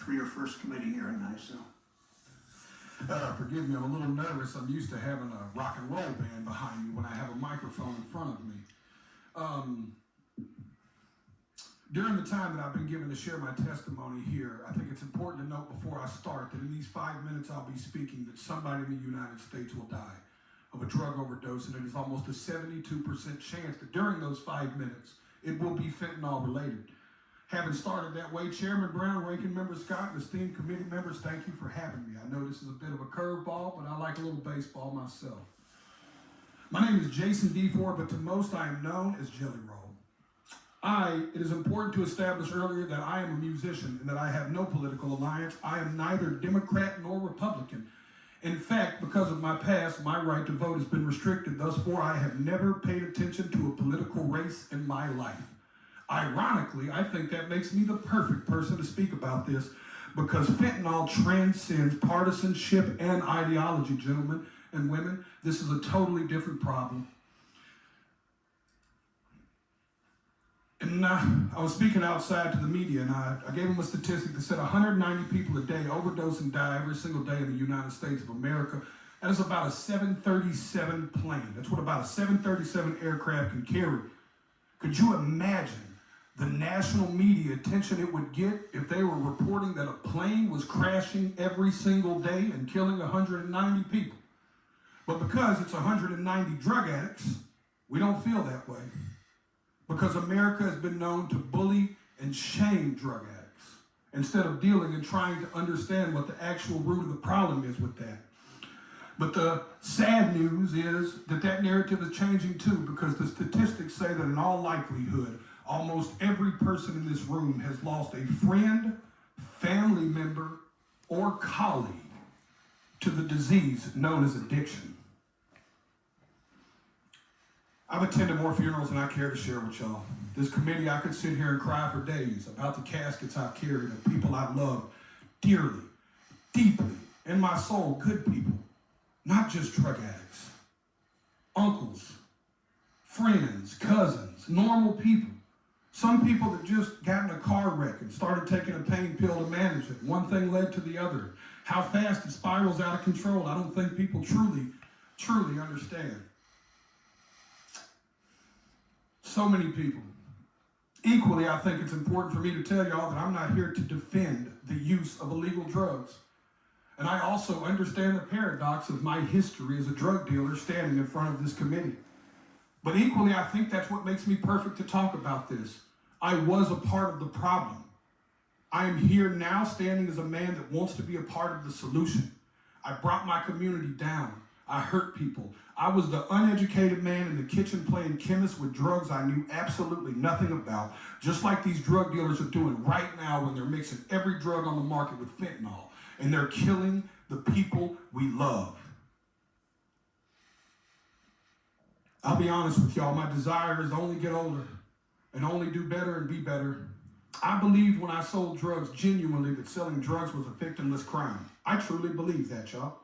for your first committee hearing, I assume. Forgive me, I'm a little nervous. I'm used to having a rock and roll band behind me when I have a microphone in front of me. During the time that I've been given to share my testimony here, I think it's important to note before I start that in these 5 minutes I'll be speaking that somebody in the United States will die of a drug overdose, and it is almost a 72% chance that during those 5 minutes it will be fentanyl related. Having started that way, Chairman Brown, Ranking Member Scott, and esteemed committee members, thank you for having me. I know this is a bit of a curveball, but I like a little baseball myself. My name is Jason D. Ford, but to most I am known as Jelly Roll. It is important to establish earlier that I am a musician and that I have no political alliance. I am neither Democrat nor Republican. In fact, because of my past, my right to vote has been restricted. Thus far, I have never paid attention to a political race in my life. Ironically, I think that makes me the perfect person to speak about this because fentanyl transcends partisanship and ideology, gentlemen and women. This is a totally different problem. And I was speaking outside to the media, and I gave them a statistic that said 190 people a day overdose and die every single day in the United States of America. That is about a 737 plane. That's what about a 737 aircraft can carry. Could you imagine the national media attention it would get if they were reporting that a plane was crashing every single day and killing 190 people? But because it's 190 drug addicts, we don't feel that way. Because America has been known to bully and shame drug addicts instead of dealing and trying to understand what the actual root of the problem is with that. But the sad news is that narrative is changing too, because the statistics say that in all likelihood, almost every person in this room has lost a friend, family member, or colleague to the disease known as addiction. I've attended more funerals than I care to share with y'all. This committee, I could sit here and cry for days about the caskets I've carried of people I've loved dearly, deeply, in my soul, good people, not just drug addicts, uncles, friends, cousins, normal people. Some people that just got in a car wreck and started taking a pain pill to manage it. One thing led to the other. How fast it spirals out of control, I don't think people truly understand. So many people. Equally, I think it's important for me to tell y'all that I'm not here to defend the use of illegal drugs. And I also understand the paradox of my history as a drug dealer standing in front of this committee. But equally, I think that's what makes me perfect to talk about this. I was a part of the problem. I am here now standing as a man that wants to be a part of the solution. I brought my community down. I hurt people. I was the uneducated man in the kitchen playing chemist with drugs I knew absolutely nothing about, just like these drug dealers are doing right now when they're mixing every drug on the market with fentanyl, and they're killing the people we love. I'll be honest with y'all, my desire is to only get older and only do better and be better. I believed when I sold drugs genuinely that selling drugs was a victimless crime. I truly believe that, y'all.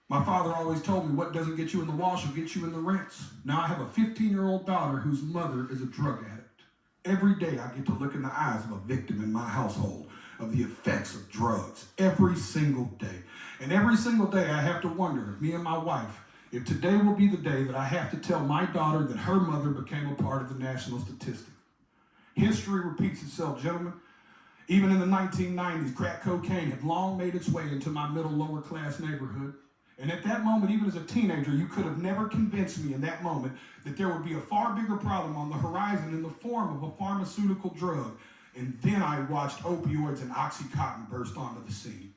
My father always told me what doesn't get you in the wash will get you in the rinse. Now I have a 15-year-old daughter whose mother is a drug addict. Every day I get to look in the eyes of a victim in my household of the effects of drugs. Every single day. And every single day I have to wonder, me and my wife, if today will be the day that I have to tell my daughter that her mother became a part of the national statistic. History repeats itself, gentlemen. Even in the 1990s, crack cocaine had long made its way into my middle lower class neighborhood. And at that moment, even as a teenager, you could have never convinced me in that moment that there would be a far bigger problem on the horizon in the form of a pharmaceutical drug. And then I watched opioids and Oxycontin burst onto the scene.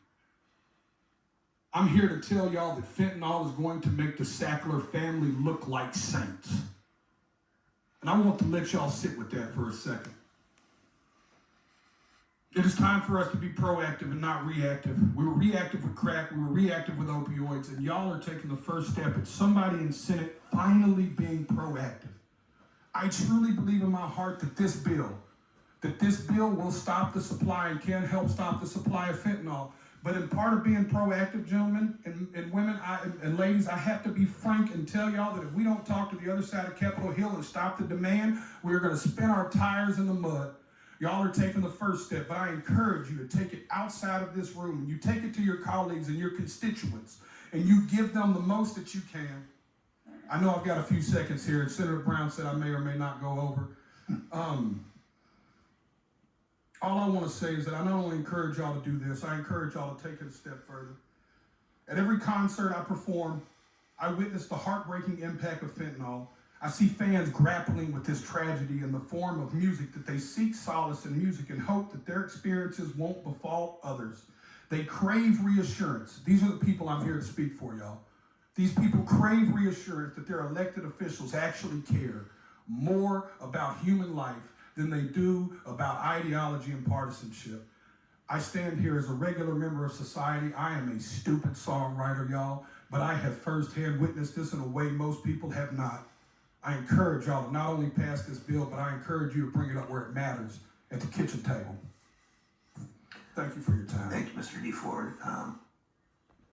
I'm here to tell y'all that fentanyl is going to make the Sackler family look like saints. And I want to let y'all sit with that for a second. It is time for us to be proactive and not reactive. We were reactive with crack, we were reactive with opioids, and y'all are taking the first step at somebody in Senate finally being proactive. I truly believe in my heart that this bill will stop the supply and can help stop the supply of fentanyl. But in part of being proactive, gentlemen and women and ladies, I have to be frank and tell y'all that if we don't talk to the other side of Capitol Hill and stop the demand, we're going to spin our tires in the mud. Y'all are taking the first step, but I encourage you to take it outside of this room. You take it to your colleagues and your constituents, and you give them the most that you can. I know I've got a few seconds here, and Senator Brown said I may or may not go over. All I want to say is that I not only encourage y'all to do this, I encourage y'all to take it a step further. At every concert I perform, I witness the heartbreaking impact of fentanyl. I see fans grappling with this tragedy in the form of music, that they seek solace in music and hope that their experiences won't befall others. They crave reassurance. These are the people I'm here to speak for, y'all. These people crave reassurance that their elected officials actually care more about human life than they do about ideology and partisanship. I stand here as a regular member of society. I am a stupid songwriter, y'all, but I have firsthand witnessed this in a way most people have not. I encourage y'all to not only pass this bill, but I encourage you to bring it up where it matters, at the kitchen table. Thank you for your time. Thank you, Mr. DeFord.